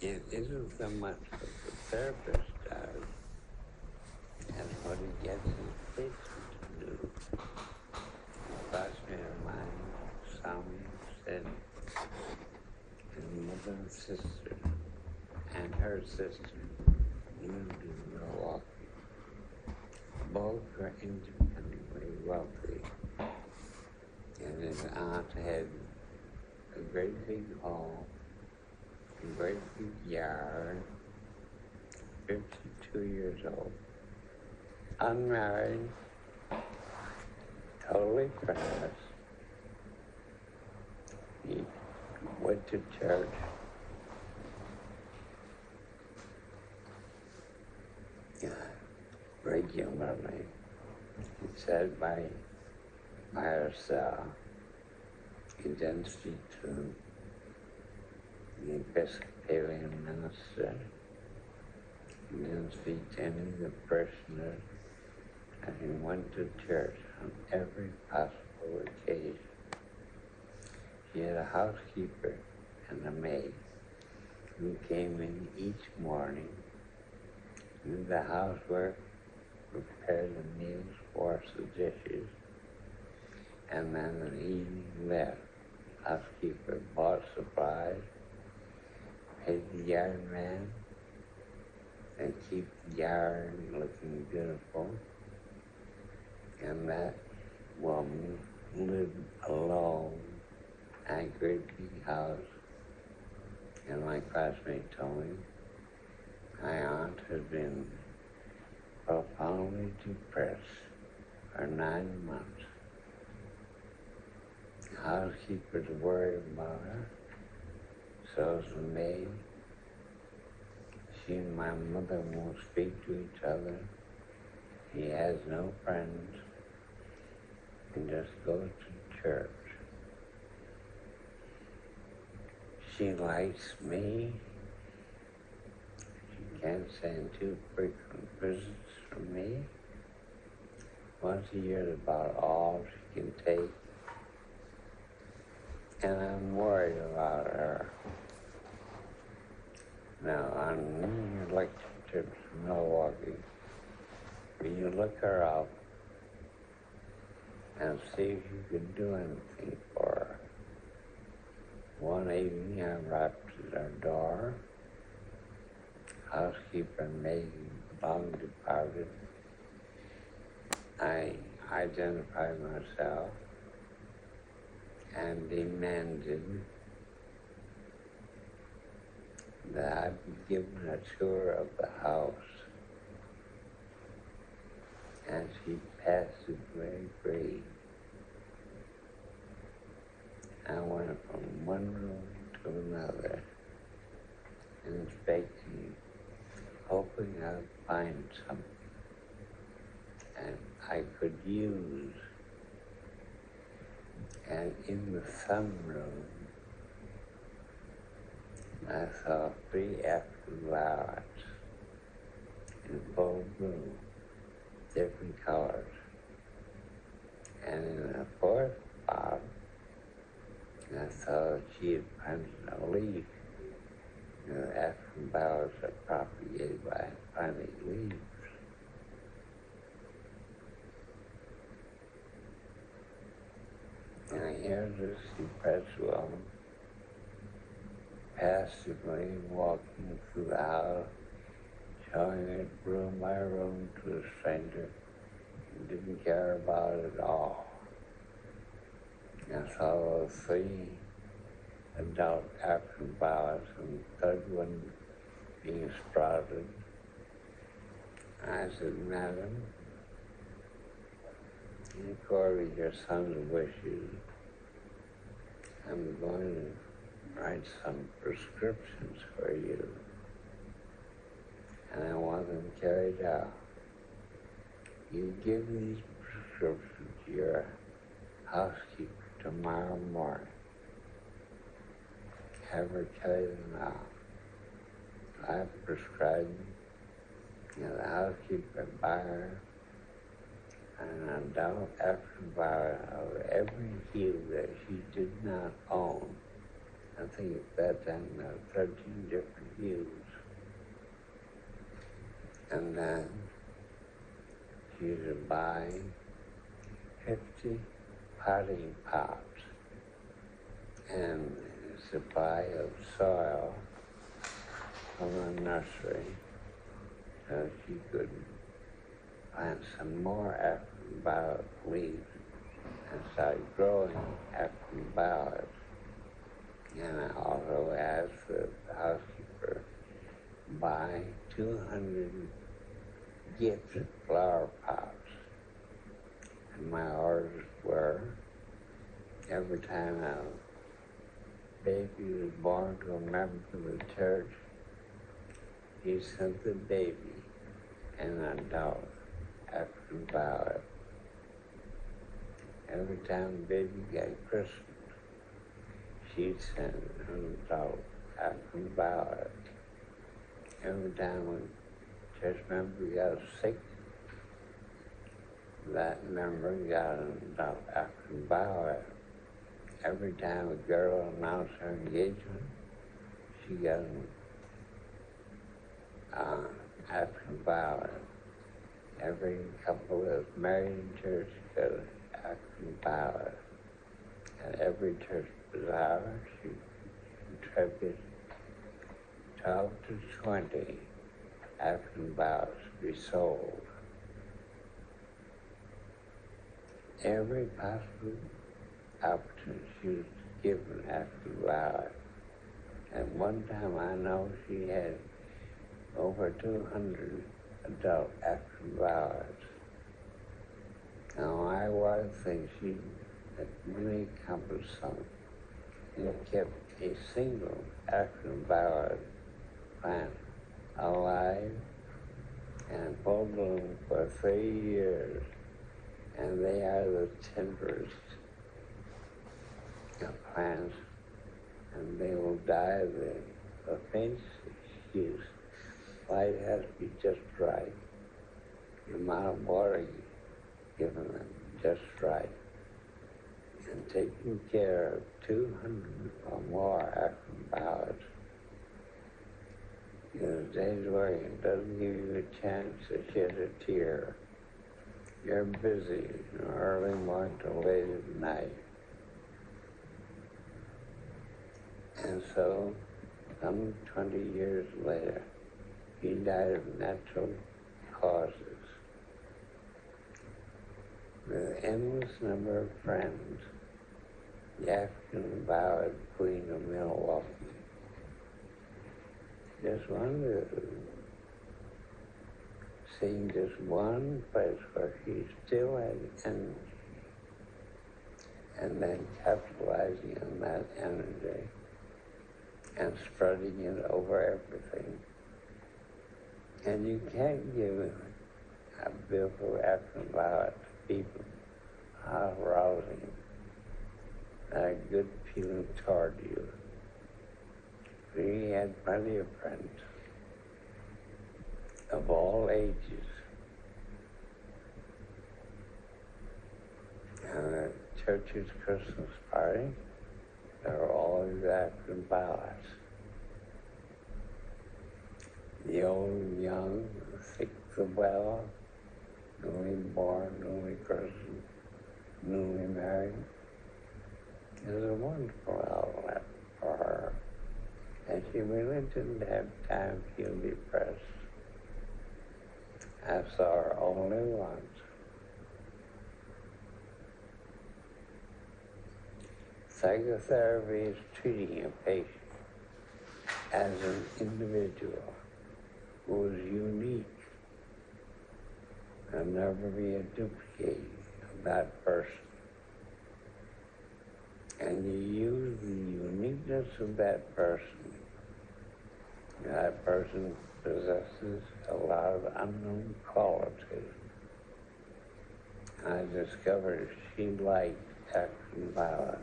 It isn't so much what the therapist does as what he gets his patient to do. A classmate of mine, some said his mother and sister and her sister lived in Milwaukee. Both were independently wealthy, and his aunt had a great big hall, a great big yard, 52 years old, unmarried, totally friendless. He went to church. Regularly. He sat by herself. He didn't speak to the Episcopalian minister. He didn't speak to any of the parishioners. And he went to church on every possible occasion. She had a housekeeper and a maid who came in each morning, did the housework, prepared the meals, washed the dishes, and then in the evening left. Housekeeper bought supplies, paid the yard man, and keep the yard looking beautiful. And that woman lived alone in a great big house. And my classmate told me my aunt had been profoundly depressed for 9 months. The housekeeper's worried about her, so's the maid. She and my mother won't speak to each other. He has no friends. He just goes to church. She likes me. She can't stand too frequent visits from me. Once a year is about all she can take. And I'm worried about her. Now, on New Year lecture trips to Milwaukee, will you look her up and see if you can do anything for her? One evening I rapped at her door. Housekeeper and maid long departed. I identified myself and demanded that I be given a tour of the house. And she passively agreed. I went from one room to another, inspecting, hoping I'd find something and I could use. And in the sunroom, I saw 3 African violets in full bloom, different colors. And in the 4th spot, I saw that she had planted a leaf. You know, African violets are propagated by planting leaves. And here's this depressed woman passively walking through the house, showing it room by room to a stranger who didn't care about it at all. I saw those 3 adult African violets and the 3rd one being sprouted. I said, Madam, in accord with your son's wishes, I'm going to write some prescriptions for you, and I want them carried out. You give these prescriptions to your housekeeper tomorrow morning. Have her carry them out. I prescribed them, and the housekeeper buy her an adult African violet of every hue that she did not own I think at that time there were 13 different views. And then she would buy 50 potting pots and a supply of soil from the nursery so she could plant some more African violet leaves and start growing African violets. And I also asked the housekeeper to buy 200 gift flower pots. And my orders were, every time a baby was born to a member of the church, he sent the baby an adult African violet. Every time the baby got christened, she'd send an adult African violet. Every time a church member got sick, that member got an adult African violet. Every time a girl announced her engagement, she got an African violet. Every couple that was married in church got an African violet. At every church bazaar, she contributed 12 to 20 African violets to be sold. Every possible opportunity she was given African violet. At one time I know she had over 200 adult African violets. Now I was thinking she had really accomplished something and kept a single African violet plant alive and full bloom for 3 years. And they are the tenderest of plants, and they will die the faintest excuse. Light has to be just right. The amount of water given them just right. And taking care of 200 or more African violets in a day's work, it doesn't give you a chance to shed a tear. You're busy from early morning till late at night. And so, some 20 years later, he died of natural causes. With an endless number of friends, the African violet queen of Milwaukee. Just wanted to see just one place where he still had energy, and then capitalizing on that energy and spreading it over everything. And you can't give a beautiful African violet to people without arousing a good feeling toward you. He had plenty of friends of all ages. And at church's Christmas party, there were always African violets. The old and young, the sick, the well, newly born, newly christened, newly married. It was a wonderful outlet for her. And she really didn't have time to feel depressed. I saw her only once. Psychotherapy is treating a patient as an individual who is unique and never be a duplicate of that person. And you use the uniqueness of that person. That person possesses a lot of unknown qualities. I discovered she liked African violets.